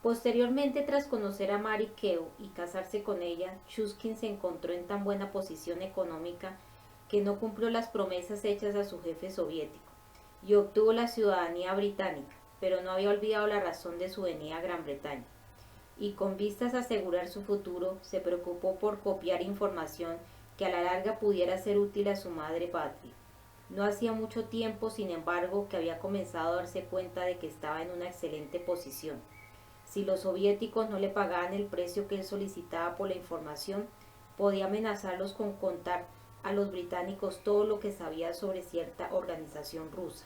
Posteriormente, tras conocer a Mary Keough y casarse con ella, Chuskin se encontró en tan buena posición económica que no cumplió las promesas hechas a su jefe soviético y obtuvo la ciudadanía británica, pero no había olvidado la razón de su venida a Gran Bretaña. Y con vistas a asegurar su futuro, se preocupó por copiar información que a la larga pudiera ser útil a su madre patria. No hacía mucho tiempo, sin embargo, que había comenzado a darse cuenta de que estaba en una excelente posición. Si los soviéticos no le pagaban el precio que él solicitaba por la información, podía amenazarlos con contar a los británicos todo lo que sabía sobre cierta organización rusa.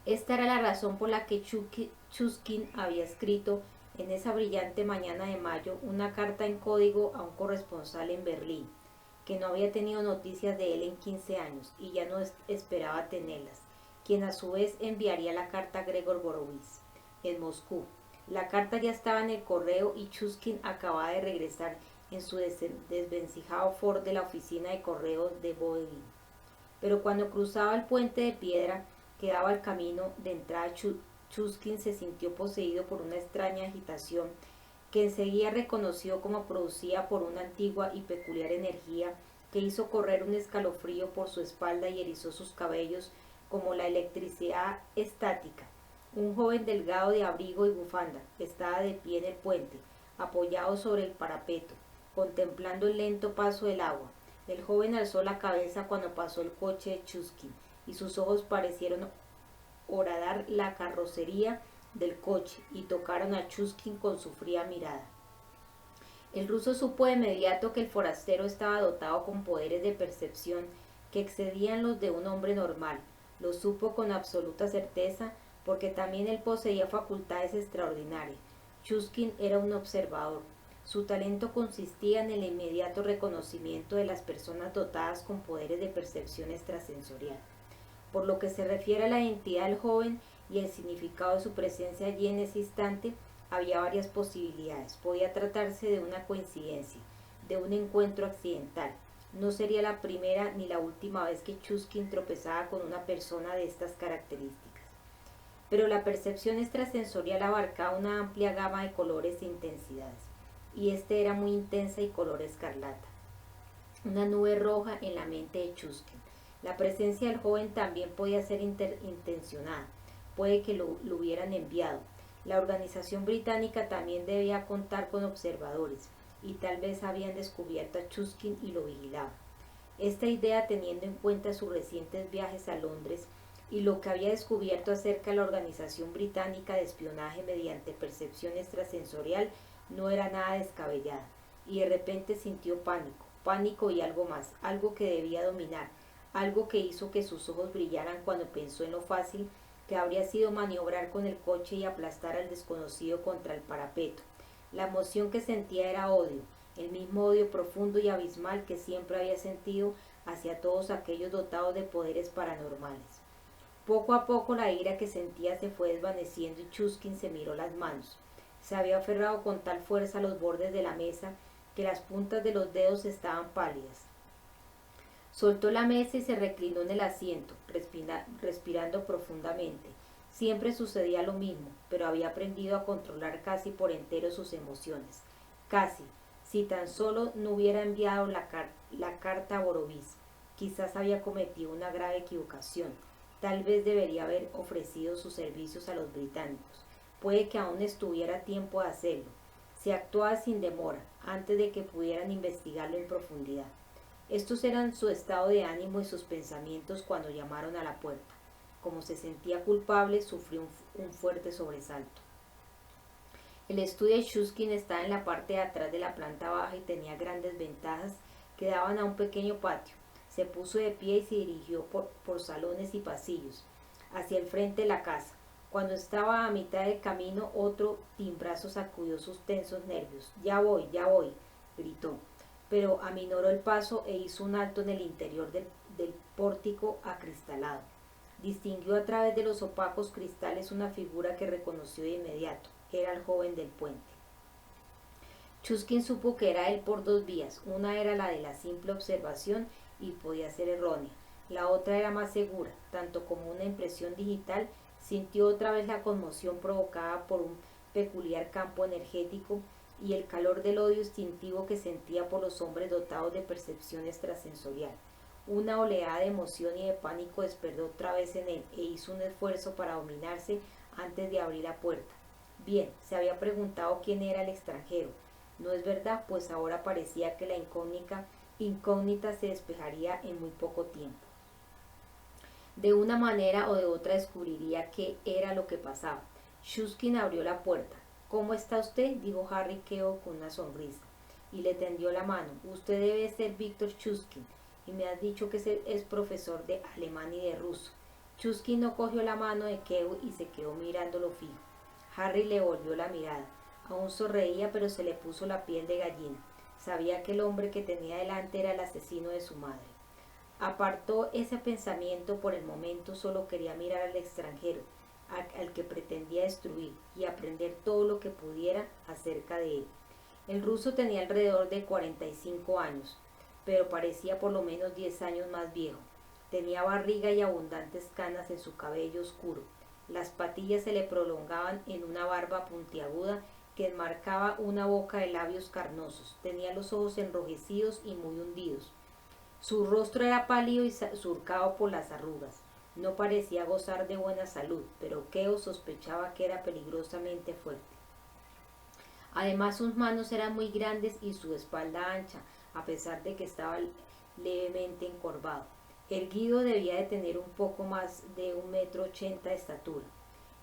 Esta era la razón por la que Chuskin había escrito en esa brillante mañana de mayo una carta en código a un corresponsal en Berlín, que no había tenido noticias de él en 15 años y ya no esperaba tenerlas, quien a su vez enviaría la carta a Gregor Borowitz en Moscú. La carta ya estaba en el correo y Chuskin acababa de regresar en su desvencijado Ford de la oficina de correos de Boeing. Pero cuando cruzaba el puente de piedra que daba al camino de entrada, Chuskin se sintió poseído por una extraña agitación que enseguida reconoció como producida por una antigua y peculiar energía que hizo correr un escalofrío por su espalda y erizó sus cabellos como la electricidad estática. Un joven delgado de abrigo y bufanda estaba de pie en el puente, apoyado sobre el parapeto, contemplando el lento paso del agua. El joven alzó la cabeza cuando pasó el coche de Chuskin y sus ojos parecieron horadar la carrocería del coche y tocaron a Chuskin con su fría mirada. El ruso supo de inmediato que el forastero estaba dotado con poderes de percepción que excedían los de un hombre normal. Lo supo con absoluta certeza porque también él poseía facultades extraordinarias. Chuskin era un observador. Su talento consistía en el inmediato reconocimiento de las personas dotadas con poderes de percepción extrasensorial. Por lo que se refiere a la identidad del joven y el significado de su presencia allí en ese instante, había varias posibilidades. Podía tratarse de una coincidencia, de un encuentro accidental. No sería la primera ni la última vez que Chuskin tropezaba con una persona de estas características. Pero la percepción extrasensorial abarcaba una amplia gama de colores e intensidades, y este era muy intensa y color escarlata. Una nube roja en la mente de Chuskin. La presencia del joven también podía ser intencionada, puede que lo hubieran enviado. La organización británica también debía contar con observadores, y tal vez habían descubierto a Chuskin y lo vigilaban. Esta idea, teniendo en cuenta sus recientes viajes a Londres y lo que había descubierto acerca de la organización británica de espionaje mediante percepción extrasensorial, no era nada descabellada, y de repente sintió pánico y algo más, algo que debía dominar, algo que hizo que sus ojos brillaran cuando pensó en lo fácil que habría sido maniobrar con el coche y aplastar al desconocido contra el parapeto. La emoción que sentía era odio, el mismo odio profundo y abismal que siempre había sentido hacia todos aquellos dotados de poderes paranormales. Poco a poco la ira que sentía se fue desvaneciendo y Chuskin se miró las manos. Se había aferrado con tal fuerza a los bordes de la mesa que las puntas de los dedos estaban pálidas. Soltó la mesa y se reclinó en el asiento, respirando profundamente. Siempre sucedía lo mismo, pero había aprendido a controlar casi por entero sus emociones. Casi, si tan solo no hubiera enviado la carta a Borowitz. Quizás había cometido una grave equivocación. Tal vez debería haber ofrecido sus servicios a los británicos. Puede que aún estuviera a tiempo de hacerlo. Se actuaba sin demora, antes de que pudieran investigarlo en profundidad. Estos eran su estado de ánimo y sus pensamientos cuando llamaron a la puerta. Como se sentía culpable, sufrió un fuerte sobresalto. El estudio de Chuskin estaba en la parte de atrás de la planta baja y tenía grandes ventanas que daban a un pequeño patio. Se puso de pie y se dirigió por salones y pasillos hacia el frente de la casa. Cuando estaba a mitad del camino, otro timbrazo sacudió sus tensos nervios. Ya voy, gritó, pero aminoró el paso e hizo un alto en el interior del pórtico acristalado. Distinguió a través de los opacos cristales una figura que reconoció de inmediato. Era el joven del puente. Chuskin supo que era él por dos vías. Una era la de la simple observación y podía ser errónea. La otra era más segura, tanto como una impresión digital. Sintió otra vez la conmoción provocada por un peculiar campo energético y el calor del odio instintivo que sentía por los hombres dotados de percepción extrasensorial. Una oleada de emoción y de pánico despertó otra vez en él e hizo un esfuerzo para dominarse antes de abrir la puerta. Bien, se había preguntado quién era el extranjero. ¿No es verdad? Pues ahora parecía que la incógnita se despejaría en muy poco tiempo. De una manera o de otra descubriría qué era lo que pasaba. Shuskin abrió la puerta. ¿Cómo está usted?, dijo Harry Queo con una sonrisa, y le tendió la mano. Usted debe ser Víctor Shuskin, y me has dicho que es profesor de alemán y de ruso. Shuskin no cogió la mano de Queo y se quedó mirándolo fijo. Harry le volvió la mirada. Aún sonreía, pero se le puso la piel de gallina. Sabía que el hombre que tenía delante era el asesino de su madre. Apartó ese pensamiento por el momento, solo quería mirar al extranjero, al que pretendía destruir, y aprender todo lo que pudiera acerca de él. El ruso tenía alrededor de 45 años, pero parecía por lo menos 10 años más viejo. Tenía barriga y abundantes canas en su cabello oscuro. Las patillas se le prolongaban en una barba puntiaguda que enmarcaba una boca de labios carnosos. Tenía los ojos enrojecidos y muy hundidos. Su rostro era pálido y surcado por las arrugas. No parecía gozar de buena salud, pero Queo sospechaba que era peligrosamente fuerte. Además, sus manos eran muy grandes y su espalda ancha, a pesar de que estaba levemente encorvado. Erguido, debía de tener un poco más de 1,80 m de estatura.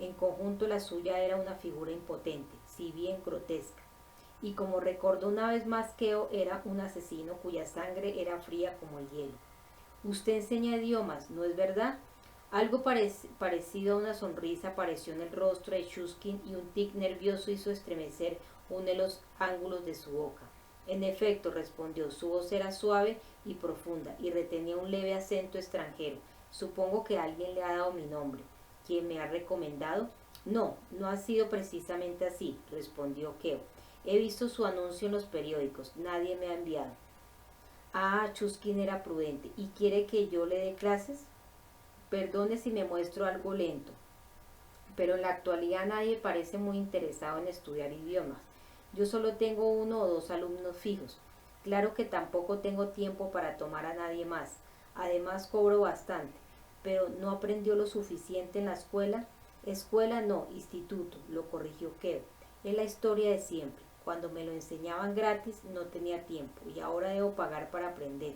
En conjunto, la suya era una figura impotente, si bien grotesca. Y como recordó una vez más, Queo era un asesino cuya sangre era fría como el hielo. Usted enseña idiomas, ¿no es verdad? Algo parecido a una sonrisa apareció en el rostro de Shuskin y un tic nervioso hizo estremecer uno de los ángulos de su boca. En efecto, respondió, su voz era suave y profunda y retenía un leve acento extranjero. Supongo que alguien le ha dado mi nombre. ¿Quién me ha recomendado? No, no ha sido precisamente así, respondió Queo. He visto su anuncio en los periódicos. Nadie me ha enviado. Ah, Shuskin era prudente. ¿Y quiere que yo le dé clases? Perdone si me muestro algo lento, pero en la actualidad nadie parece muy interesado en estudiar idiomas. Yo solo tengo 1 o 2 alumnos fijos. Claro que tampoco tengo tiempo para tomar a nadie más. Además cobro bastante. Pero ¿no aprendió lo suficiente en la escuela? Escuela no, instituto, lo corrigió Queo. Es la historia de siempre. Cuando me lo enseñaban gratis no tenía tiempo y ahora debo pagar para aprender.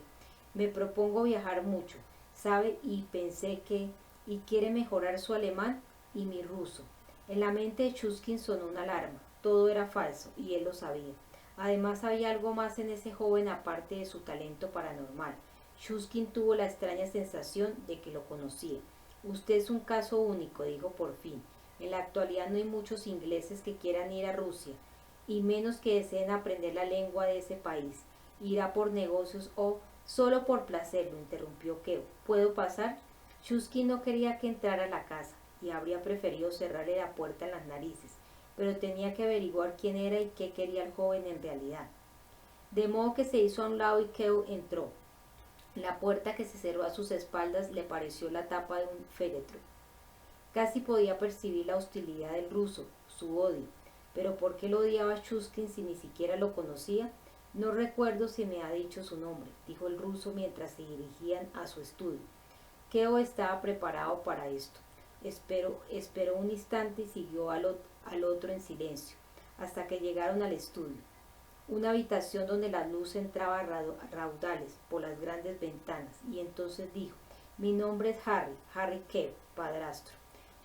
Me propongo viajar mucho, ¿sabe? Y pensé que... ¿Y quiere mejorar su alemán? Y mi ruso. En la mente de Shuskin sonó una alarma. Todo era falso, y él lo sabía. Además había algo más en ese joven aparte de su talento paranormal. Shuskin tuvo la extraña sensación de que lo conocía. Usted es un caso único, dijo por fin. En la actualidad no hay muchos ingleses que quieran ir a Rusia, y menos que deseen aprender la lengua de ese país. Irá por negocios o solo por placer, lo interrumpió Queo. ¿Puedo pasar? Shuskin no quería que entrara a la casa y habría preferido cerrarle la puerta en las narices, pero tenía que averiguar quién era y qué quería el joven en realidad. De modo que se hizo a un lado y Queo entró. La puerta, que se cerró a sus espaldas, le pareció la tapa de un féretro. Casi podía percibir la hostilidad del ruso, su odio. Pero ¿por qué lo odiaba a Shuskin si ni siquiera lo conocía? No recuerdo si me ha dicho su nombre, dijo el ruso mientras se dirigían a su estudio. Queo estaba preparado para esto. Esperó un instante y siguió al otro en silencio, hasta que llegaron al estudio. Una habitación donde la luz entraba a raudales por las grandes ventanas, y entonces dijo, mi nombre es Harry Queo, padrastro.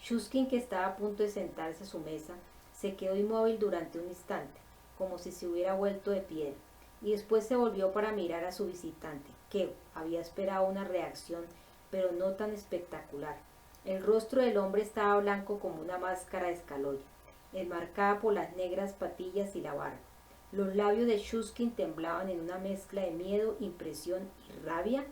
Shuskin, que estaba a punto de sentarse a su mesa, se quedó inmóvil durante un instante, como si se hubiera vuelto de piedra, y después se volvió para mirar a su visitante. Queo había esperado una reacción, pero no tan espectacular. El rostro del hombre estaba blanco como una máscara de escaloya, enmarcada por las negras patillas y la barba. Los labios de Shuskin temblaban en una mezcla de miedo, impresión y rabia.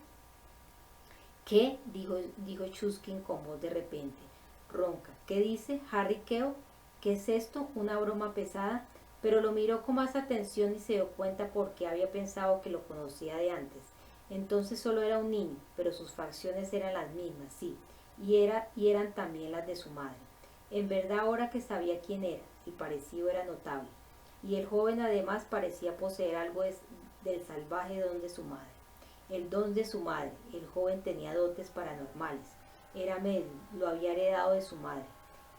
¿Qué? Dijo Shuskin con voz de repente, ronca. ¿Qué dice Harry Queo? ¿Qué es esto? ¿Una broma pesada? Pero lo miró con más atención y se dio cuenta por qué había pensado que lo conocía de antes. Entonces solo era un niño, pero sus facciones eran las mismas, sí, y eran también las de su madre. En verdad, ahora que sabía quién era, el parecido era notable, y el joven además parecía poseer algo del salvaje don de su madre. El don de su madre, el joven tenía dotes paranormales, era medium, lo había heredado de su madre.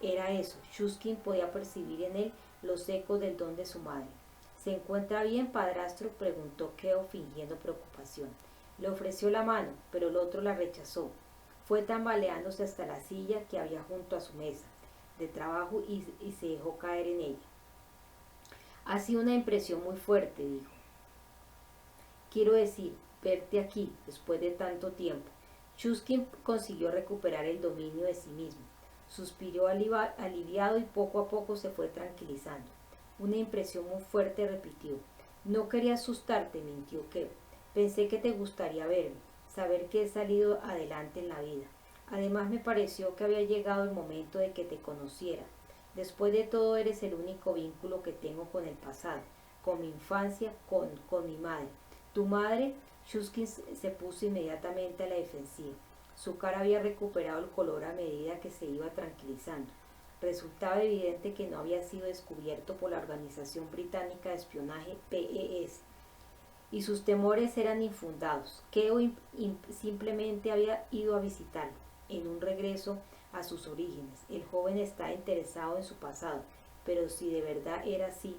Era eso, Chuskin podía percibir en él los ecos del don de su madre. ¿Se encuentra bien, padrastro?, preguntó Keo fingiendo preocupación. Le ofreció la mano, pero el otro la rechazó. Fue tambaleándose hasta la silla que había junto a su mesa de trabajo y se dejó caer en ella. Ha sido una impresión muy fuerte, dijo. Quiero decir, verte aquí, después de tanto tiempo. Chuskin consiguió recuperar el dominio de sí mismo. Suspiró aliviado y poco a poco se fue tranquilizando. Una impresión muy fuerte, repitió. No quería asustarte, mintió Keo. Pensé que te gustaría verme, saber que he salido adelante en la vida. Además me pareció que había llegado el momento de que te conociera. Después de todo eres el único vínculo que tengo con el pasado, con mi infancia, con mi madre. Tu madre, Chuskin se puso inmediatamente a la defensiva. Su cara había recuperado el color a medida que se iba tranquilizando. Resultaba evidente que no había sido descubierto por la Organización Británica de Espionaje PES, y sus temores eran infundados. Keo simplemente había ido a visitarlo, en un regreso a sus orígenes. El joven está interesado en su pasado, pero si de verdad era así,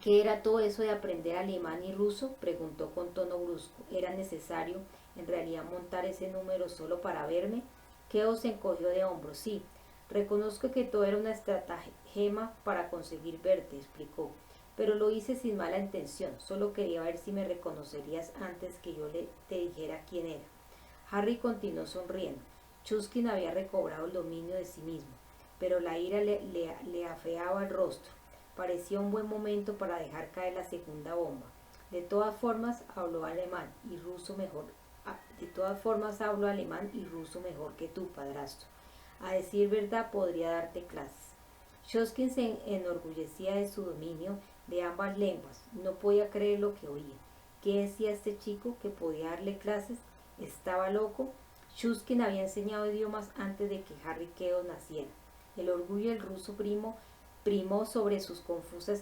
¿qué era todo eso de aprender alemán y ruso?, preguntó con tono brusco. ¿Era necesario en realidad montar ese número solo para verme? Keo se encogió de hombros. Sí, reconozco que todo era una estratagema para conseguir verte, explicó, pero lo hice sin mala intención, solo quería ver si me reconocerías antes que yo te dijera quién era. Harry continuó sonriendo. Chuskin había recobrado el dominio de sí mismo, pero la ira le afeaba el rostro. Parecía un buen momento para dejar caer la segunda bomba. De todas formas, hablo alemán y ruso mejor. De todas formas, hablo alemán y ruso mejor que tú, padrastro. A decir verdad, podría darte clases. Chuskin se enorgullecía de su dominio de ambas lenguas. No podía creer lo que oía. ¿Qué decía este chico? ¿Que podía darle clases? ¿Estaba loco? Chuskin había enseñado idiomas antes de que Harry Keo naciera. El orgullo del ruso primó sobre sus confusas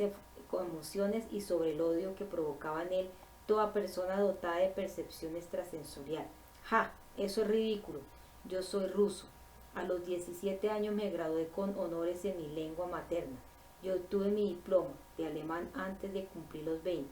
emociones y sobre el odio que provocaba en él toda persona dotada de percepción extrasensorial. ¡Ja! Eso es ridículo. Yo soy ruso. A los 17 años me gradué con honores en mi lengua materna. Yo obtuve mi diploma de alemán antes de cumplir los 20.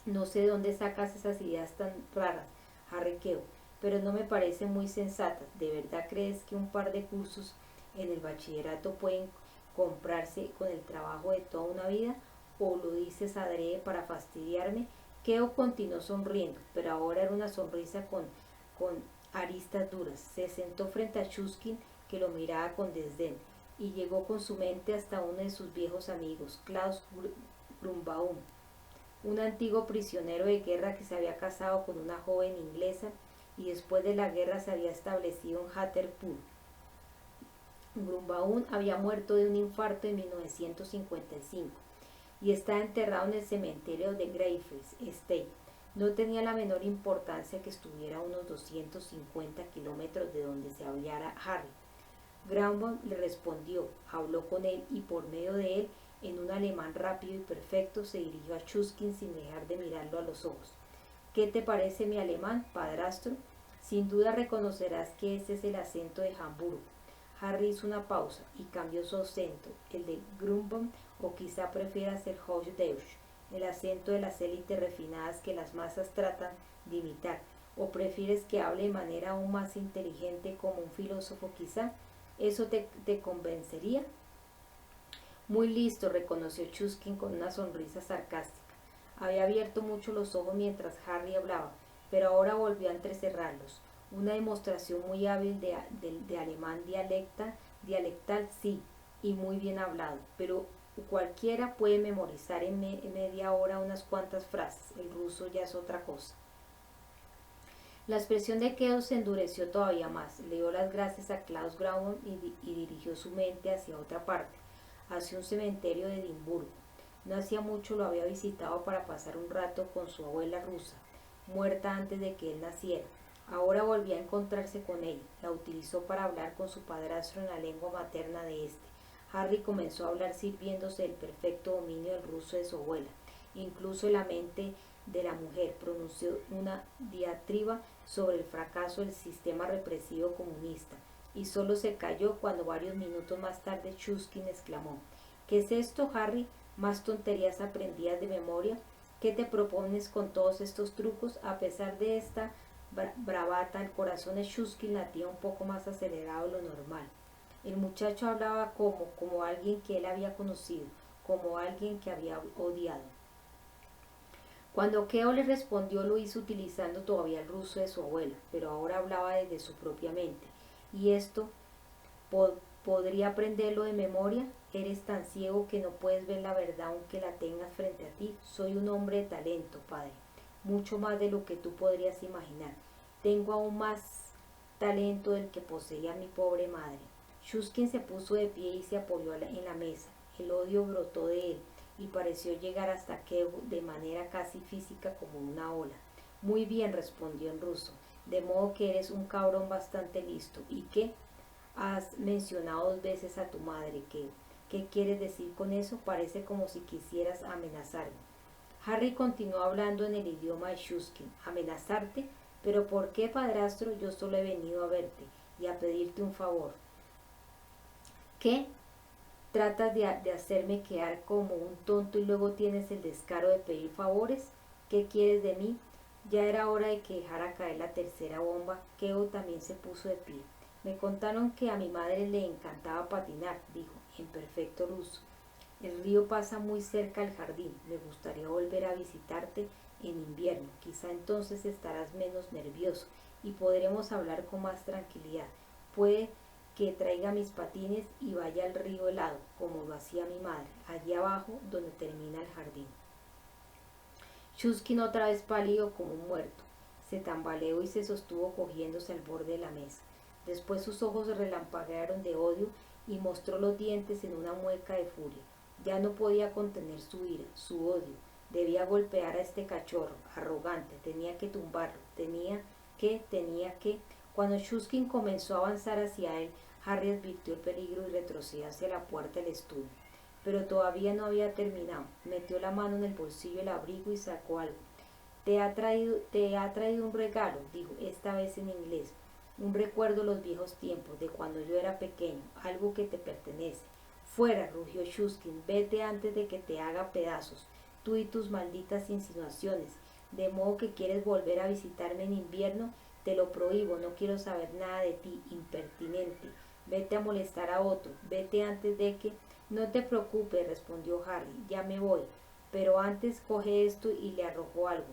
No sé de dónde sacas esas ideas tan raras, Harry Keo, pero no me parecen muy sensatas. ¿De verdad crees que un par de cursos en el bachillerato pueden comprarse con el trabajo de toda una vida? ¿O lo dices adrede para fastidiarme? Keo continuó sonriendo, pero ahora era una sonrisa con aristas duras. Se sentó frente a Chuskin, que lo miraba con desdén, y llegó con su mente hasta uno de sus viejos amigos, Klaus Grunbaum, un antiguo prisionero de guerra que se había casado con una joven inglesa y después de la guerra se había establecido en Hartlepool. Grunbaum había muerto de un infarto en 1955 y está enterrado en el cementerio de Greyfriars Estate. No tenía la menor importancia que estuviera a unos 250 kilómetros de donde se hallara Harry. Grunbaum le respondió, habló con él y por medio de él, en un alemán rápido y perfecto, se dirigió a Chuskin sin dejar de mirarlo a los ojos. ¿Qué te parece mi alemán, padrastro? Sin duda reconocerás que ese es el acento de Hamburgo. Harry hizo una pausa y cambió su acento, el de Grunbaum, o quizá prefieras el Hochdeutsch, el acento de las élites refinadas que las masas tratan de imitar, o prefieres que hable de manera aún más inteligente como un filósofo quizá. ¿Eso te convencería? Muy listo, reconoció Chuskin con una sonrisa sarcástica. Había abierto mucho los ojos mientras Harry hablaba, pero ahora volvió a entrecerrarlos. Una demostración muy hábil de alemán dialectal, sí, y muy bien hablado, pero cualquiera puede memorizar en media hora unas cuantas frases. El ruso ya es otra cosa. La expresión de Keo se endureció todavía más. Le dio las gracias a Klaus Grunbaum y dirigió su mente hacia otra parte, hacia un cementerio de Edimburgo. No hacía mucho lo había visitado para pasar un rato con su abuela rusa, muerta antes de que él naciera. Ahora volvía a encontrarse con ella. La utilizó para hablar con su padrastro en la lengua materna de éste. Harry comenzó a hablar sirviéndose del perfecto dominio del ruso de su abuela. Incluso la mente de la mujer pronunció una diatriba sobre el fracaso del sistema represivo comunista, y solo se calló cuando varios minutos más tarde Chuskin exclamó: ¿Qué es esto, Harry? ¿Más tonterías aprendidas de memoria? ¿Qué te propones con todos estos trucos? A pesar de esta bravata, el corazón de Chuskin latía un poco más acelerado de lo normal. El muchacho hablaba como alguien que él había conocido, como alguien que había odiado. Cuando Keo le respondió, lo hizo utilizando todavía el ruso de su abuela, pero ahora hablaba desde su propia mente. ¿Y esto podría aprenderlo de memoria? Eres tan ciego que no puedes ver la verdad aunque la tengas frente a ti. Soy un hombre de talento, padre, mucho más de lo que tú podrías imaginar. Tengo aún más talento del que poseía mi pobre madre. Chuskin se puso de pie y se apoyó en la mesa. El odio brotó de él y pareció llegar hasta Kew de manera casi física, como una ola. Muy bien, respondió en ruso, de modo que eres un cabrón bastante listo. ¿Y qué? Has mencionado 2 veces a tu madre, Kew. ¿Qué quieres decir con eso? Parece como si quisieras amenazarme. Harry continuó hablando en el idioma de Chuskin. ¿Amenazarte? ¿Pero por qué, padrastro? Yo solo he venido a verte y a pedirte un favor. ¿Qué? ¿Tratas de hacerme quedar como un tonto y luego tienes el descaro de pedir favores? ¿Qué quieres de mí? Ya era hora de que dejara caer la tercera bomba. Keo también se puso de pie. Me contaron que a mi madre le encantaba patinar, dijo, en perfecto ruso. El río pasa muy cerca al jardín. Me gustaría volver a visitarte en invierno. Quizá entonces estarás menos nervioso y podremos hablar con más tranquilidad. Puede que traiga mis patines y vaya al río helado, como lo hacía mi madre, allí abajo donde termina el jardín. Chuskin, otra vez pálido como un muerto, se tambaleó y se sostuvo cogiéndose al borde de la mesa. Después sus ojos relampaguearon de odio y mostró los dientes en una mueca de furia. Ya no podía contener su ira, su odio. Debía golpear a este cachorro, arrogante, tenía que tumbarlo, tenía que. Cuando Chuskin comenzó a avanzar hacia él, Harry advirtió el peligro y retrocedió hacia la puerta del estudio. Pero todavía no había terminado. Metió la mano en el bolsillo del abrigo y sacó algo. Te ha traído un regalo, dijo, esta vez en inglés. Un recuerdo de los viejos tiempos, de cuando yo era pequeño, algo que te pertenece. Fuera, rugió Chuskin, vete antes de que te haga pedazos, tú y tus malditas insinuaciones. De modo que quieres volver a visitarme en invierno, te lo prohíbo, no quiero saber nada de ti, impertinente. Vete a molestar a otro, vete antes de que... No te preocupes, respondió Harry, ya me voy, pero antes coge esto, y le arrojó algo.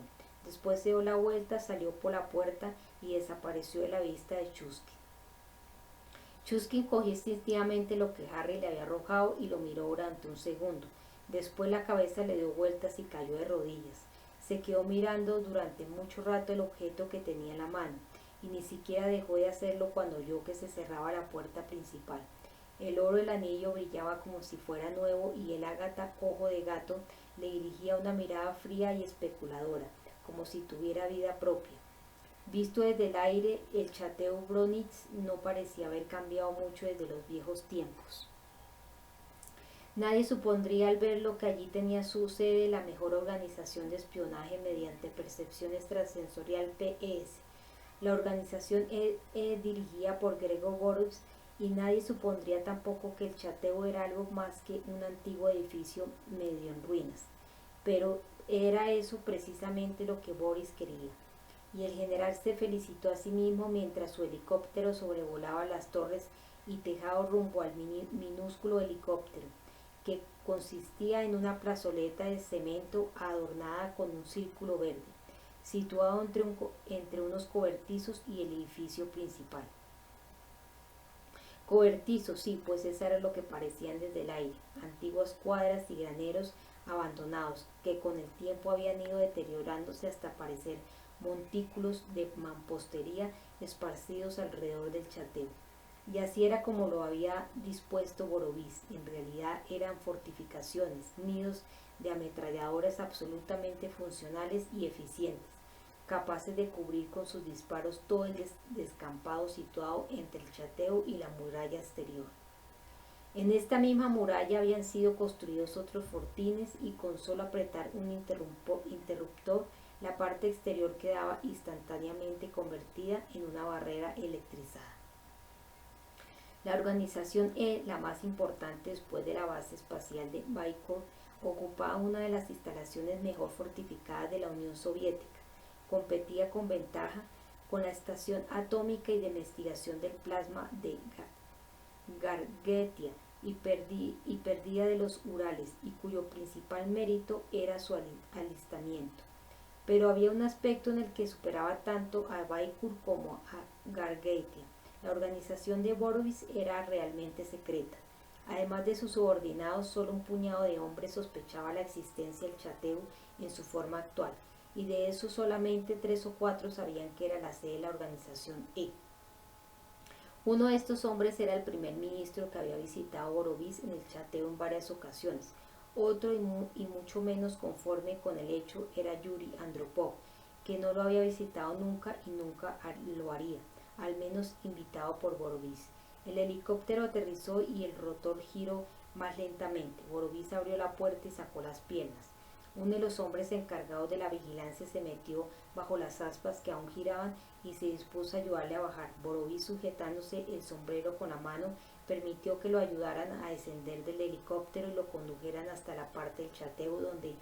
Después se dio la vuelta, salió por la puerta y desapareció de la vista de Chuskin. Chuskin cogió instintivamente lo que Harry le había arrojado y lo miró durante un segundo. Después la cabeza le dio vueltas y cayó de rodillas. Se quedó mirando durante mucho rato el objeto que tenía en la mano, y ni siquiera dejó de hacerlo cuando oyó que se cerraba la puerta principal. El oro del anillo brillaba como si fuera nuevo, y el ágata ojo de gato le dirigía una mirada fría y especuladora, como si tuviera vida propia. Visto desde el aire, el Château Bronitz no parecía haber cambiado mucho desde los viejos tiempos. Nadie supondría al verlo que allí tenía su sede la mejor organización de espionaje mediante percepción extrasensorial PS. La organización dirigida por Gregor Borowitz, y nadie supondría tampoco que el Château era algo más que un antiguo edificio medio en ruinas. Pero era eso precisamente lo que Boris quería. Y el general se felicitó a sí mismo mientras su helicóptero sobrevolaba las torres y tejados rumbo al minúsculo helicóptero, que consistía en una plazoleta de cemento adornada con un círculo verde, situado entre unos cobertizos y el edificio principal. Cobertizos, sí, pues eso era lo que parecían desde el aire, antiguas cuadras y graneros abandonados, que con el tiempo habían ido deteriorándose hasta parecer montículos de mampostería esparcidos alrededor del Château. Y así era como lo había dispuesto Borowitz. En realidad eran fortificaciones, nidos de ametralladoras absolutamente funcionales y eficientes, capaces de cubrir con sus disparos todo el descampado situado entre el Château y la muralla exterior. En esta misma muralla habían sido construidos otros fortines y con solo apretar un interruptor la parte exterior quedaba instantáneamente convertida en una barrera electrizada. La organización E, la más importante después de la base espacial de Baikonur, ocupaba una de las instalaciones mejor fortificadas de la Unión Soviética. Competía con ventaja con la estación atómica y de investigación del plasma de Gargetia y perdida de los Urales, y cuyo principal mérito era su alistamiento. Pero había un aspecto en el que superaba tanto a Baikonur como a Gargetia. La organización de Borovich era realmente secreta. Además de sus subordinados, solo un puñado de hombres sospechaba la existencia del Chateu en su forma actual, y de eso solamente 3 o 4 sabían que era la sede de la organización E. Uno de estos hombres era el primer ministro que había visitado Borovich en el Chateu en varias ocasiones. Otro y mucho menos conforme con el hecho era Yuri Andropov, que no lo había visitado nunca y nunca lo haría, al menos invitado por Borovich. El helicóptero aterrizó y el rotor giró más lentamente. Borovich abrió la puerta y sacó las piernas. Uno de los hombres encargados de la vigilancia se metió bajo las aspas que aún giraban y se dispuso a ayudarle a bajar. Borovich, sujetándose el sombrero con la mano, permitió que lo ayudaran a descender del helicóptero y lo condujeran hasta la parte del Chateu donde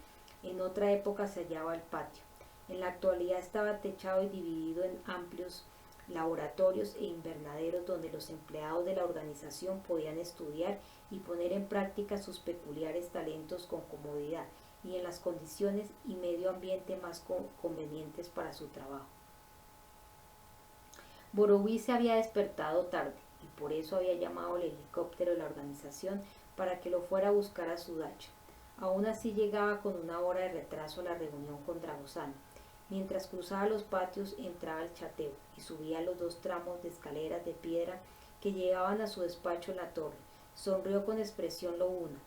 en otra época se hallaba el patio. En la actualidad estaba techado y dividido en amplios laboratorios e invernaderos donde los empleados de la organización podían estudiar y poner en práctica sus peculiares talentos con comodidad y en las condiciones y medio ambiente más convenientes para su trabajo. Borovich se había despertado tarde y por eso había llamado al helicóptero de la organización para que lo fuera a buscar a su dacha. Aún así llegaba con una hora de retraso a la reunión con Dragosani. Mientras cruzaba los patios entraba al Chateu y subía los 2 tramos de escaleras de piedra que llegaban a su despacho en la torre. Sonrió con expresión lobuna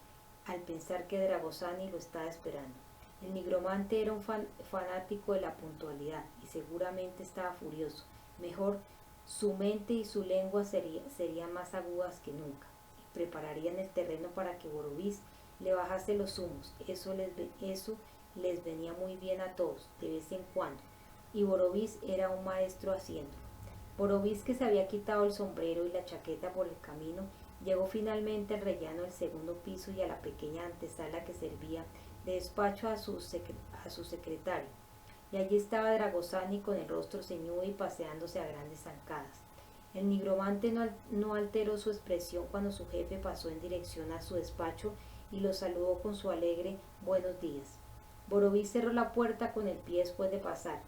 al pensar que Dragosani lo estaba esperando. El nigromante era un fanático de la puntualidad y seguramente estaba furioso. Mejor, su mente y su lengua serían más agudas que nunca y prepararían el terreno para que Borovich le bajase los humos. Eso les venía muy bien a todos, de vez en cuando, y Borovich era un maestro haciéndolo. Borovich, que se había quitado el sombrero y la chaqueta por el camino, llegó finalmente al rellano del segundo piso y a la pequeña antesala que servía de despacho a su secretario. Y allí estaba Dragosani con el rostro ceñudo y paseándose a grandes zancadas. El nigromante no alteró su expresión cuando su jefe pasó en dirección a su despacho y lo saludó con su alegre buenos días. Borovich cerró la puerta con el pie después de pasar,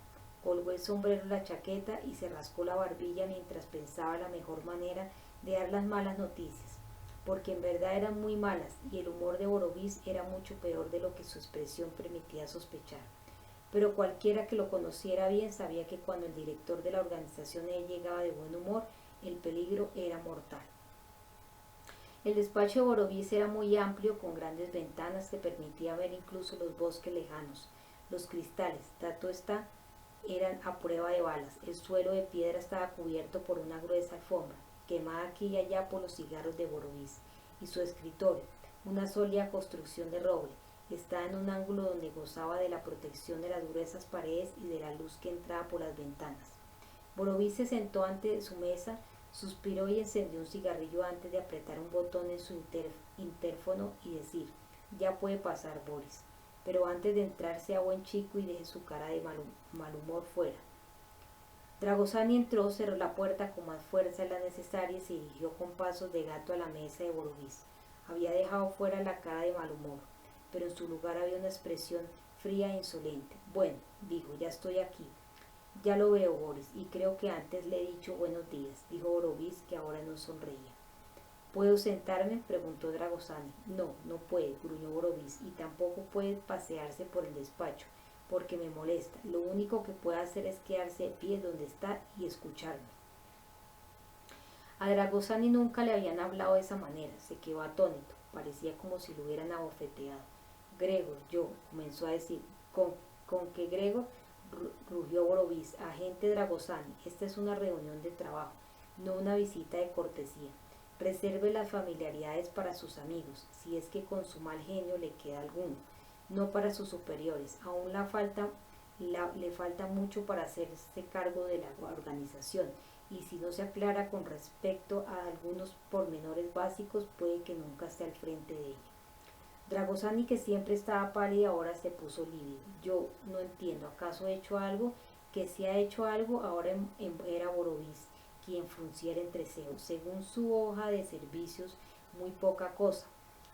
colgó el sombrero en la chaqueta y se rascó la barbilla mientras pensaba la mejor manera de dar las malas noticias, porque en verdad eran muy malas y el humor de Borovich era mucho peor de lo que su expresión permitía sospechar. Pero cualquiera que lo conociera bien sabía que cuando el director de la organización llegaba de buen humor, el peligro era mortal. El despacho de Borovich era muy amplio, con grandes ventanas que permitían ver incluso los bosques lejanos. Los cristales, tanto está, eran a prueba de balas. El suelo de piedra estaba cubierto por una gruesa alfombra, quemada aquí y allá por los cigarros de Borovich, y su escritorio, una sólida construcción de roble, estaba en un ángulo donde gozaba de la protección de las gruesas paredes y de la luz que entraba por las ventanas. Borovich se sentó ante su mesa, suspiró y encendió un cigarrillo antes de apretar un botón en su interfono y decir: «Ya puede pasar, Boris, pero antes de entrar sea buen chico y deje su cara de mal humor fuera». Dragosani entró, cerró la puerta con más fuerza de la necesaria y se dirigió con pasos de gato a la mesa de Borovich. Había dejado fuera la cara de mal humor, pero en su lugar había una expresión fría e insolente. «Bueno», dijo, «ya estoy aquí». «Ya lo veo, Boris, y creo que antes le he dicho buenos días», dijo Borovich, que ahora no sonreía. «¿Puedo sentarme?», preguntó Dragosani. «No, no puede», gruñó Borovich, «y tampoco puede pasearse por el despacho, porque me molesta. Lo único que puede hacer es quedarse de pie donde está y escucharme». A Dragosani nunca le habían hablado de esa manera. Se quedó atónito. Parecía como si lo hubieran abofeteado. «Gregor, yo», comenzó a decir. ¿Con qué, Gregor?», rugió Borovich. «Agente Dragosani, esta es una reunión de trabajo, no una visita de cortesía. Reserve las familiaridades para sus amigos, si es que con su mal genio le queda alguno, no para sus superiores. Aún le falta mucho para hacerse cargo de la organización, y si no se aclara con respecto a algunos pormenores básicos, puede que nunca esté al frente de ella. Dragosani, que siempre estaba pálida, ahora se puso lívido. Yo no entiendo, ¿acaso he hecho algo? Que si ha hecho algo, ahora era Borovis quien fruncía el entrecejo. Según su hoja de servicios, muy poca cosa,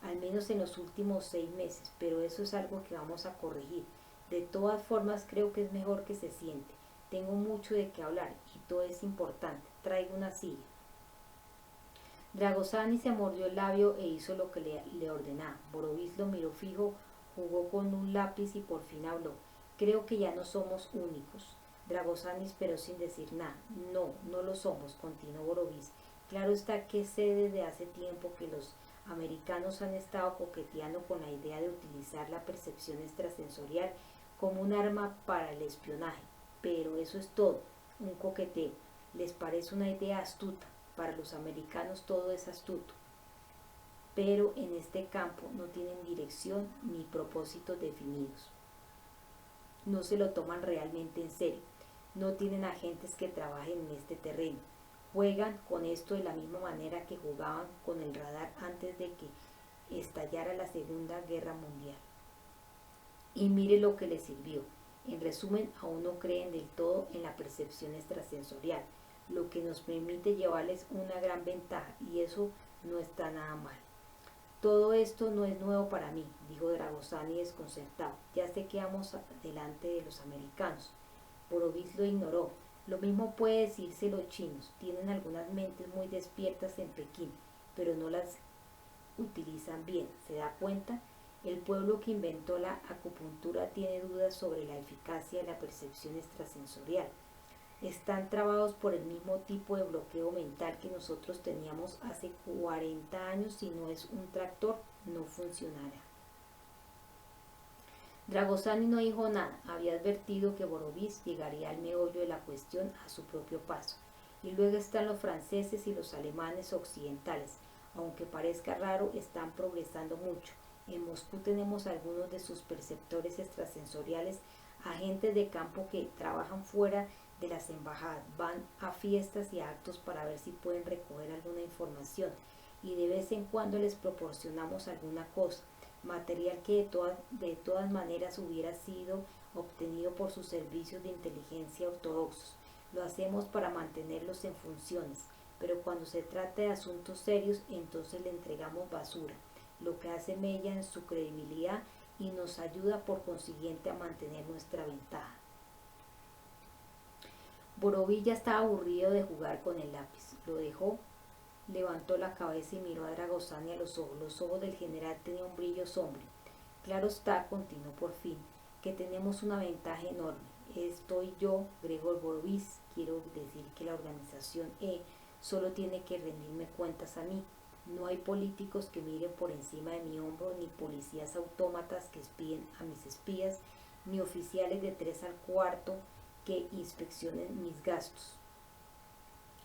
al menos en los últimos 6 meses, pero eso es algo que vamos a corregir. De todas formas, creo que es mejor que se siente. Tengo mucho de qué hablar y todo es importante. Traigo una silla. Dragosani se mordió el labio e hizo lo que le ordenaba. Borovis lo miró fijo, jugó con un lápiz y por fin habló. Creo que ya no somos únicos. Dragosani esperó sin decir nada. No, no lo somos, continuó Borovis. Claro está que sé desde hace tiempo que los americanos han estado coqueteando con la idea de utilizar la percepción extrasensorial como un arma para el espionaje. Pero eso es todo, un coqueteo. ¿Les parece una idea astuta? Para los americanos todo es astuto, pero en este campo no tienen dirección ni propósitos definidos. No se lo toman realmente en serio, no tienen agentes que trabajen en este terreno. Juegan con esto de la misma manera que jugaban con el radar antes de que estallara la Segunda Guerra Mundial. Y mire lo que les sirvió. En resumen, aún no creen del todo en la percepción extrasensorial, lo que nos permite llevarles una gran ventaja, y eso no está nada mal. Todo esto no es nuevo para mí, dijo Dragosani desconcertado. Ya sé que vamos delante de los americanos. Borovis lo ignoró. Lo mismo puede decirse los chinos. Tienen algunas mentes muy despiertas en Pekín, pero no las utilizan bien. ¿Se da cuenta? El pueblo que inventó la acupuntura tiene dudas sobre la eficacia de la percepción extrasensorial. Están trabados por el mismo tipo de bloqueo mental que nosotros teníamos hace 40 años. Si no es un tractor, no funcionará. Dragosani no dijo nada. Había advertido que Borovis llegaría al meollo de la cuestión a su propio paso. Y luego están los franceses y los alemanes occidentales. Aunque parezca raro, están progresando mucho. En Moscú tenemos algunos de sus perceptores extrasensoriales, agentes de campo que trabajan fuera de las embajadas, van a fiestas y a actos para ver si pueden recoger alguna información, y de vez en cuando les proporcionamos alguna cosa, material que de todas maneras hubiera sido obtenido por sus servicios de inteligencia ortodoxos. Lo hacemos para mantenerlos en funciones, pero cuando se trata de asuntos serios, entonces le entregamos basura, lo que hace mella en su credibilidad y nos ayuda por consiguiente a mantener nuestra ventaja. Borovilla estaba aburrido de jugar con el lápiz. Lo dejó, levantó la cabeza y miró a Dragosani a los ojos. Los ojos del general tenían un brillo sombrío. Claro está, continuó por fin, que tenemos una ventaja enorme. Estoy yo, Gregor Borovis. Quiero decir que la organización solo tiene que rendirme cuentas a mí. No hay políticos que miren por encima de mi hombro, ni policías autómatas que espíen a mis espías, ni oficiales de 3 al cuarto que inspeccionen mis gastos.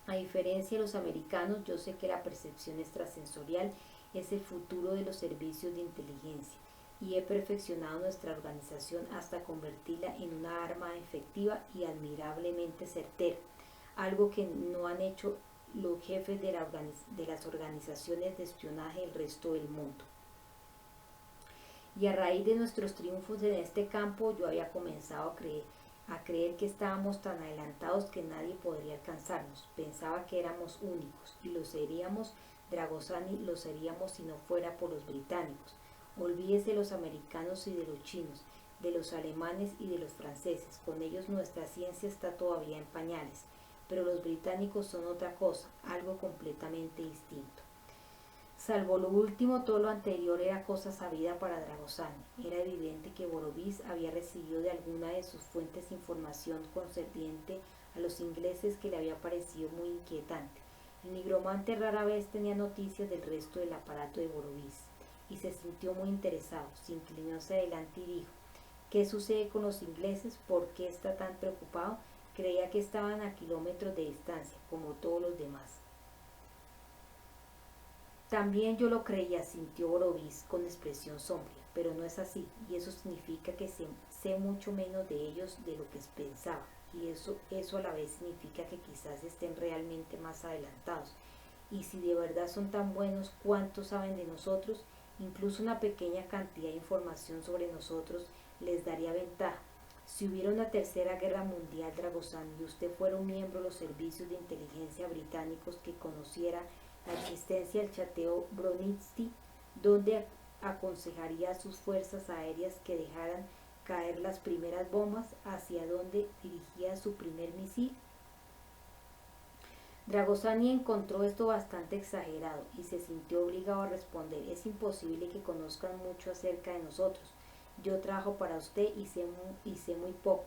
A diferencia de los americanos, yo sé que la percepción extrasensorial es el futuro de los servicios de inteligencia, y he perfeccionado nuestra organización hasta convertirla en una arma efectiva y admirablemente certera, algo que no han hecho los jefes de las organizaciones de espionaje del resto del mundo. Y a raíz de nuestros triunfos en este campo, yo había comenzado a creer que estábamos tan adelantados que nadie podría alcanzarnos. Pensaba que éramos únicos, y lo seríamos. Dragosani lo seríamos si no fuera por los británicos. Olvídese de los americanos y de los chinos, de los alemanes y de los franceses. Con ellos nuestra ciencia está todavía en pañales, pero los británicos son otra cosa, algo completamente distinto. Salvo lo último, todo lo anterior era cosa sabida para Dragosani. Era evidente que Borovis había recibido de alguna de sus fuentes información concerniente a los ingleses que le había parecido muy inquietante. El nigromante rara vez tenía noticias del resto del aparato de Borovis, y se sintió muy interesado. Se inclinó hacia adelante y dijo: ¿qué sucede con los ingleses? ¿Por qué está tan preocupado? Creía que estaban a kilómetros de distancia, como todos los demás. También yo lo creía, sintió Borovis con expresión sombría, pero no es así, y eso significa que sé mucho menos de ellos de lo que pensaba, y eso a la vez significa que quizás estén realmente más adelantados. Y si de verdad son tan buenos, ¿cuánto saben de nosotros? Incluso una pequeña cantidad de información sobre nosotros les daría ventaja. Si hubiera una tercera guerra mundial, Dragosán, y usted fuera un miembro de los servicios de inteligencia británicos que conociera la existencia del chateo Bronisti, donde aconsejaría a sus fuerzas aéreas que dejaran caer las primeras bombas, hacia donde dirigía su primer misil. Dragosani encontró esto bastante exagerado y se sintió obligado a responder: es imposible que conozcan mucho acerca de nosotros. Yo trabajo para usted y sé muy poco,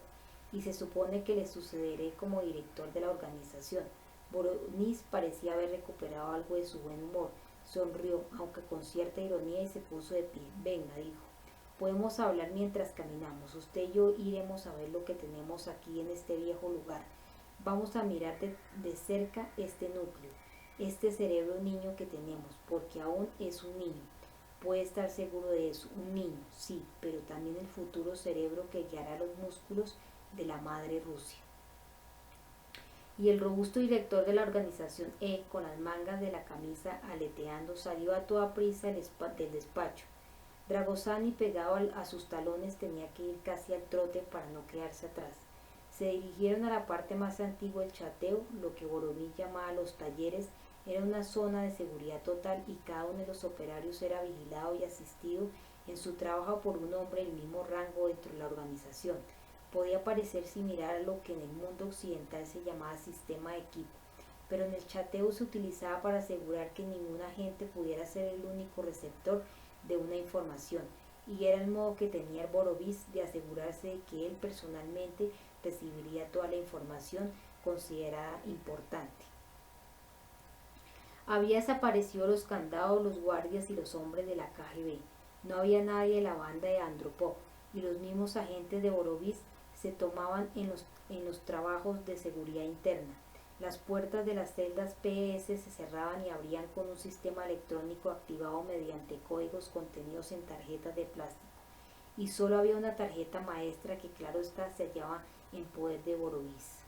y se supone que le sucederé como director de la organización. Boronis parecía haber recuperado algo de su buen humor. Sonrió, aunque con cierta ironía, y se puso de pie. Venga, dijo. Podemos hablar mientras caminamos. Usted y yo iremos a ver lo que tenemos aquí en este viejo lugar. Vamos a mirar de cerca este núcleo, este cerebro niño que tenemos, porque aún es un niño. Puede estar seguro de eso, un niño, sí, pero también el futuro cerebro que guiará los músculos de la madre Rusia. Y el robusto director de la organización con las mangas de la camisa aleteando, salió a toda prisa del despacho. Dragosani, pegado a sus talones, tenía que ir casi al trote para no quedarse atrás. Se dirigieron a la parte más antigua del chateo, lo que Borovis llamaba los talleres. Era una zona de seguridad total y cada uno de los operarios era vigilado y asistido en su trabajo por un hombre del mismo rango dentro de la organización. Podía parecer similar a lo que en el mundo occidental se llamaba sistema de equipo, pero en el chateo se utilizaba para asegurar que ningún agente pudiera ser el único receptor de una información, y era el modo que tenía Borovis de asegurarse de que él personalmente recibiría toda la información considerada importante. Había desaparecido los candados, los guardias y los hombres de la KGB. No había nadie de la banda de Andropov, y los mismos agentes de Borovis se tomaban en los trabajos de seguridad interna. Las puertas de las celdas PS se cerraban y abrían con un sistema electrónico activado mediante códigos contenidos en tarjetas de plástico, y solo había una tarjeta maestra que, claro está, se hallaba en poder de Borovis.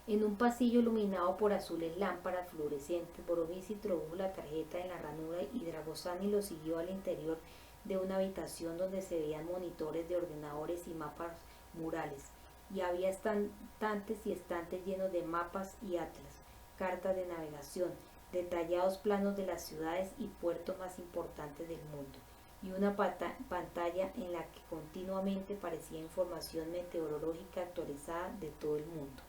En un pasillo iluminado por azules lámparas fluorescentes, Borovis introdujo la tarjeta en la ranura y Dragosani lo siguió al interior de una habitación donde se veían monitores de ordenadores y mapas murales, y había estantes y estantes llenos de mapas y atlas, cartas de navegación, detallados planos de las ciudades y puertos más importantes del mundo, y una pantalla en la que continuamente aparecía información meteorológica actualizada de todo el mundo.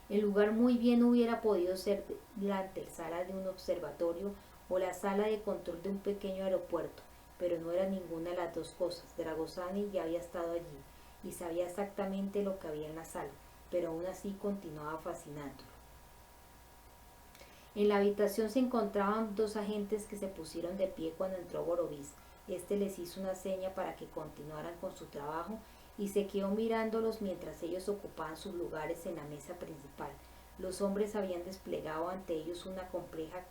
El lugar muy bien hubiera podido ser la antesala de un observatorio o la sala de control de un pequeño aeropuerto, pero no era ninguna de las dos cosas. Dragosani ya había estado allí y sabía exactamente lo que había en la sala, pero aún así continuaba fascinándolo. En la habitación se encontraban dos agentes que se pusieron de pie cuando entró Borovis. Este les hizo una seña para que continuaran con su trabajo y se quedó mirándolos mientras ellos ocupaban sus lugares en la mesa principal. Los hombres habían desplegado ante ellos una compleja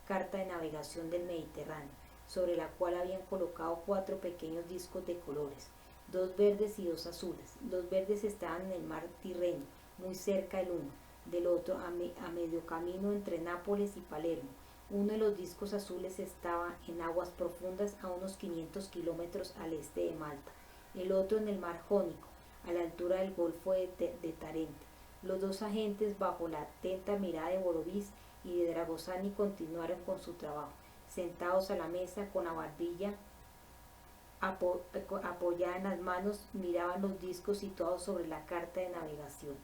carta de navegación del Mediterráneo, sobre la cual habían colocado 4 pequeños discos de colores, 2 verdes y 2 azules. Los verdes estaban en el mar Tirreno, muy cerca el uno del otro, a medio camino entre Nápoles y Palermo. Uno de los discos azules estaba en aguas profundas a unos 500 kilómetros al este de Malta, el otro en el mar Jónico, a la altura del Golfo de Tarente. Los dos agentes, bajo la atenta mirada de Borovis y de Dragosani, continuaron con su trabajo, sentados a la mesa con la barbilla apoyada en las manos, miraban los discos situados sobre la carta de navegación.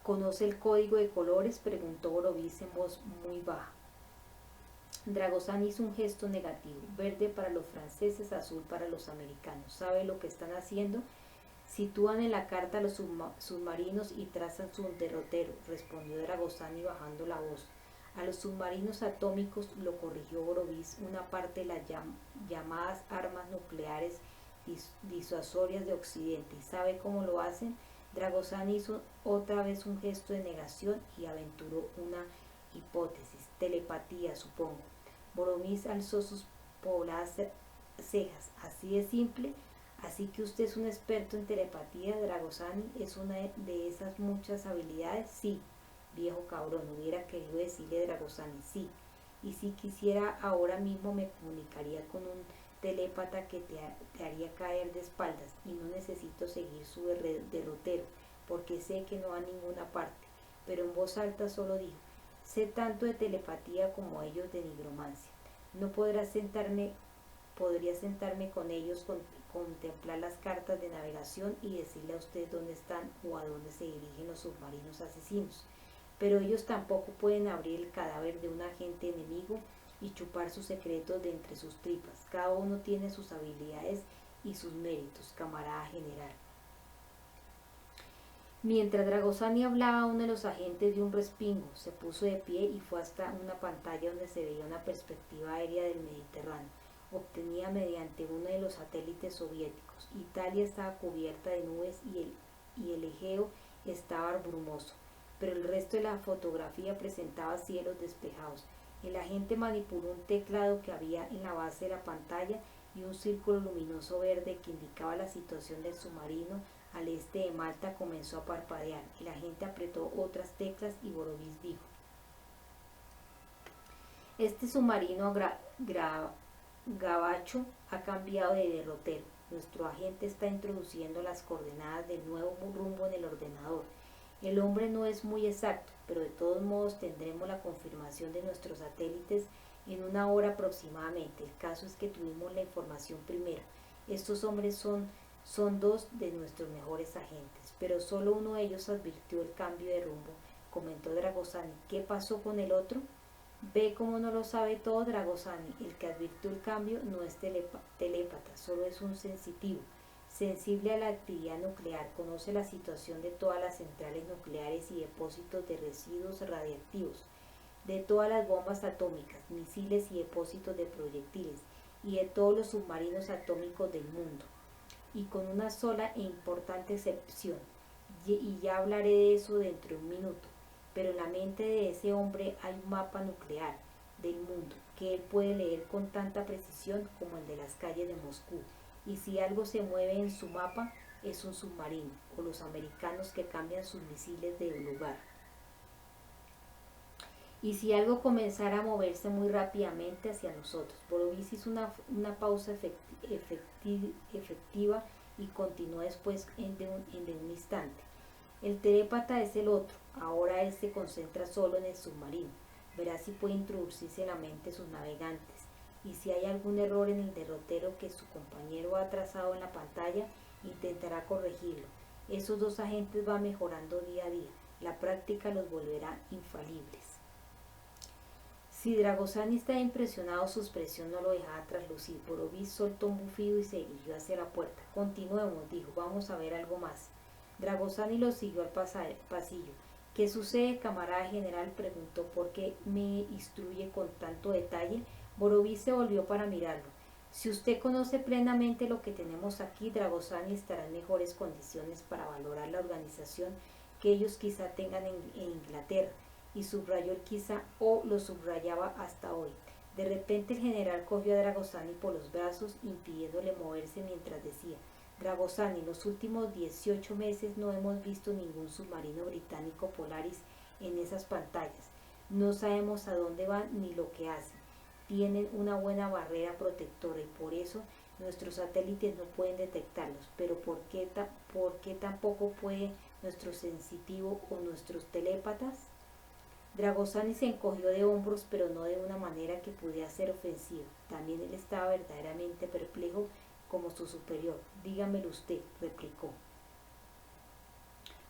¿Conoce el código de colores?, preguntó Borovis en voz muy baja. Dragosani hizo un gesto negativo: verde para los franceses, azul para los americanos. ¿Sabe lo que están haciendo? Sitúan en la carta los submarinos y trazan su derrotero, respondió Dragosani bajando la voz. A los submarinos atómicos, lo corrigió Borovis, una parte de las llamadas armas nucleares disuasorias de Occidente. ¿Y sabe cómo lo hacen? Dragosani hizo otra vez un gesto de negación y aventuró una hipótesis, telepatía, supongo. Boromir alzó sus pobladas cejas. Así de simple. Así que usted es un experto en telepatía. Dragosani es una de esas muchas habilidades. Sí, viejo cabrón, hubiera querido decirle Dragosani, sí. Y si quisiera ahora mismo me comunicaría con un telépata que te haría caer de espaldas, y no necesito seguir su derrotero, porque sé que no va a ninguna parte. Pero en voz alta solo dijo: sé tanto de telepatía como ellos de nigromancia. No podría sentarme con ellos, contemplar las cartas de navegación y decirle a usted dónde están o a dónde se dirigen los submarinos asesinos. Pero ellos tampoco pueden abrir el cadáver de un agente enemigo y chupar sus secretos de entre sus tripas. Cada uno tiene sus habilidades y sus méritos, camarada general. Mientras Dragosani hablaba, uno de los agentes dio un respingo, se puso de pie y fue hasta una pantalla donde se veía una perspectiva aérea del Mediterráneo, obtenida mediante uno de los satélites soviéticos. Italia estaba cubierta de nubes y el Egeo estaba brumoso, pero el resto de la fotografía presentaba cielos despejados. El agente manipuló un teclado que había en la base de la pantalla y un círculo luminoso verde que indicaba la situación del submarino al este de Malta comenzó a parpadear. El agente apretó otras teclas y Boromir dijo: este submarino gabacho ha cambiado de derrotero. Nuestro agente está introduciendo las coordenadas del nuevo rumbo en el ordenador. El hombre no es muy exacto, pero de todos modos tendremos la confirmación de nuestros satélites en una hora aproximadamente. El caso es que tuvimos la información primero. Estos hombres son dos de nuestros mejores agentes, pero solo uno de ellos advirtió el cambio de rumbo, comentó Dragosani. ¿Qué pasó con el otro? Ve cómo no lo sabe todo, Dragosani. El que advirtió el cambio no es telépata, solo es un sensitivo, sensible a la actividad nuclear, conoce la situación de todas las centrales nucleares y depósitos de residuos radiactivos, de todas las bombas atómicas, misiles y depósitos de proyectiles, y de todos los submarinos atómicos del mundo, y con una sola e importante excepción, y ya hablaré de eso dentro de un minuto. Pero en la mente de ese hombre hay un mapa nuclear del mundo que él puede leer con tanta precisión como el de las calles de Moscú, y si algo se mueve en su mapa es un submarino o los americanos que cambian sus misiles de lugar. Y si algo comenzara a moverse muy rápidamente hacia nosotros. Boromir hizo una pausa efectiva y continuó después de un instante. El telépata es el otro. Ahora él se concentra solo en el submarino. Verá si puede introducirse en la mente de sus navegantes. Y si hay algún error en el derrotero que su compañero ha trazado en la pantalla, intentará corregirlo. Esos dos agentes van mejorando día a día. La práctica los volverá infalibles. Si Dragosani estaba impresionado, su expresión no lo dejaba traslucir. Boromir soltó un bufido y se dirigió hacia la puerta. Continuemos, dijo, vamos a ver algo más. Dragosani lo siguió al pasillo. ¿Qué sucede, camarada general?, preguntó. ¿Por qué me instruye con tanto detalle? Boromir se volvió para mirarlo. Si usted conoce plenamente lo que tenemos aquí, Dragosani estará en mejores condiciones para valorar la organización que ellos quizá tengan en Inglaterra. Y subrayó el quizá, o lo subrayaba hasta hoy. De repente el general cogió a Dragosani por los brazos, impidiéndole moverse mientras decía: Dragosani, en los últimos 18 meses no hemos visto ningún submarino británico Polaris en esas pantallas. No sabemos a dónde van ni lo que hacen. Tienen una buena barrera protectora y por eso nuestros satélites no pueden detectarlos. Pero ¿por qué tampoco puede nuestro sensitivo o nuestros telépatas? Dragosani se encogió de hombros, pero no de una manera que pudiera ser ofensiva. También él estaba verdaderamente perplejo como su superior. Dígamelo usted, replicó.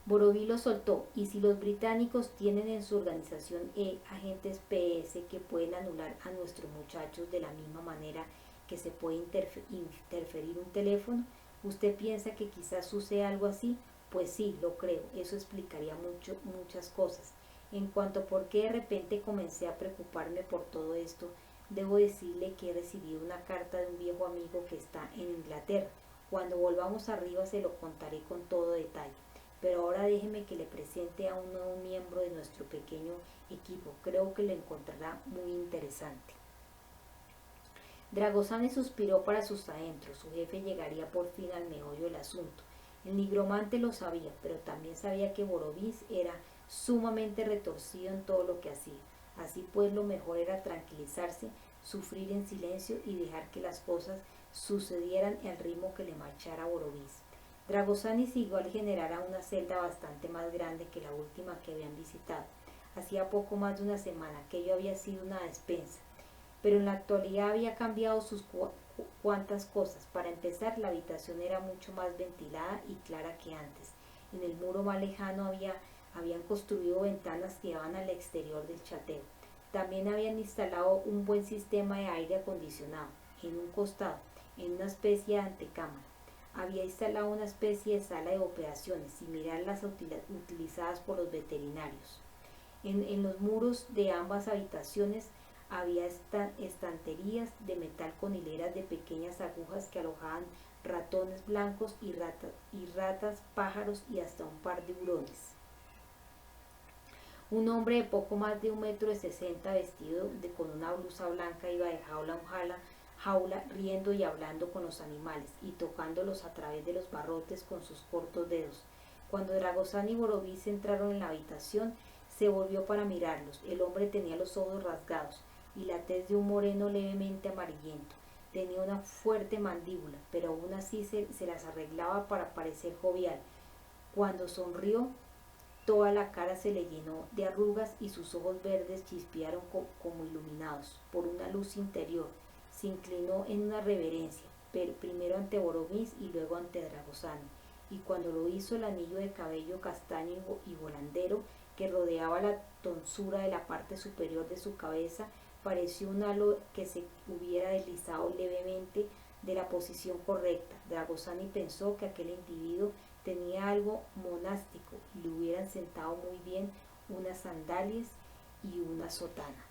Boromir lo soltó. ¿Y si los británicos tienen en su organización agentes PS que pueden anular a nuestros muchachos de la misma manera que se puede interferir un teléfono? ¿Usted piensa que quizás suceda algo así? Pues sí, lo creo. Eso explicaría muchas cosas. En cuanto a por qué de repente comencé a preocuparme por todo esto, debo decirle que he recibido una carta de un viejo amigo que está en Inglaterra. Cuando volvamos arriba se lo contaré con todo detalle. pero ahora déjeme que le presente a un nuevo miembro de nuestro pequeño equipo. Creo que lo encontrará muy interesante. Dragosani suspiró para sus adentros. Su jefe llegaría por fin al meollo del asunto. El nigromante lo sabía, pero también sabía que Borovis era sumamente retorcido en todo lo que hacía. Así pues, lo mejor era tranquilizarse, sufrir en silencio y dejar que las cosas sucedieran al ritmo que le marchara Borovis. Dragosani siguió al general a una celda bastante más grande que la última que habían visitado. Hacía poco más de una semana que ello había sido una despensa, pero en la actualidad había cambiado sus cuantas cosas. Para empezar, la habitación era mucho más ventilada y clara que antes. En el muro más lejano habían construido ventanas que daban al exterior del chateo. También habían instalado un buen sistema de aire acondicionado. En un costado, en una especie de antecámara, había instalado una especie de sala de operaciones, similar a las utilizadas por los veterinarios. En los muros de ambas habitaciones había estanterías de metal con hileras de pequeñas agujas que alojaban ratones blancos y ratas, pájaros y hasta un par de hurones. Un hombre de poco más de 1,60 m, vestido con una blusa blanca, iba de jaula en jaula, riendo y hablando con los animales y tocándolos a través de los barrotes con sus cortos dedos. Cuando Dragosani y Borovis entraron en la habitación, se volvió para mirarlos. El hombre tenía los ojos rasgados y la tez de un moreno levemente amarillento. Tenía una fuerte mandíbula, pero aún así se las arreglaba para parecer jovial. Cuando sonrió, toda la cara se le llenó de arrugas y sus ojos verdes chispearon como iluminados por una luz interior. Se inclinó en una reverencia, primero ante Borovis y luego ante Dragosani, y cuando lo hizo, el anillo de cabello castaño y volandero que rodeaba la tonsura de la parte superior de su cabeza pareció un halo que se hubiera deslizado levemente de la posición correcta. Dragosani pensó que aquel individuo tenía algo monástico y le hubieran sentado muy bien unas sandalias y una sotana.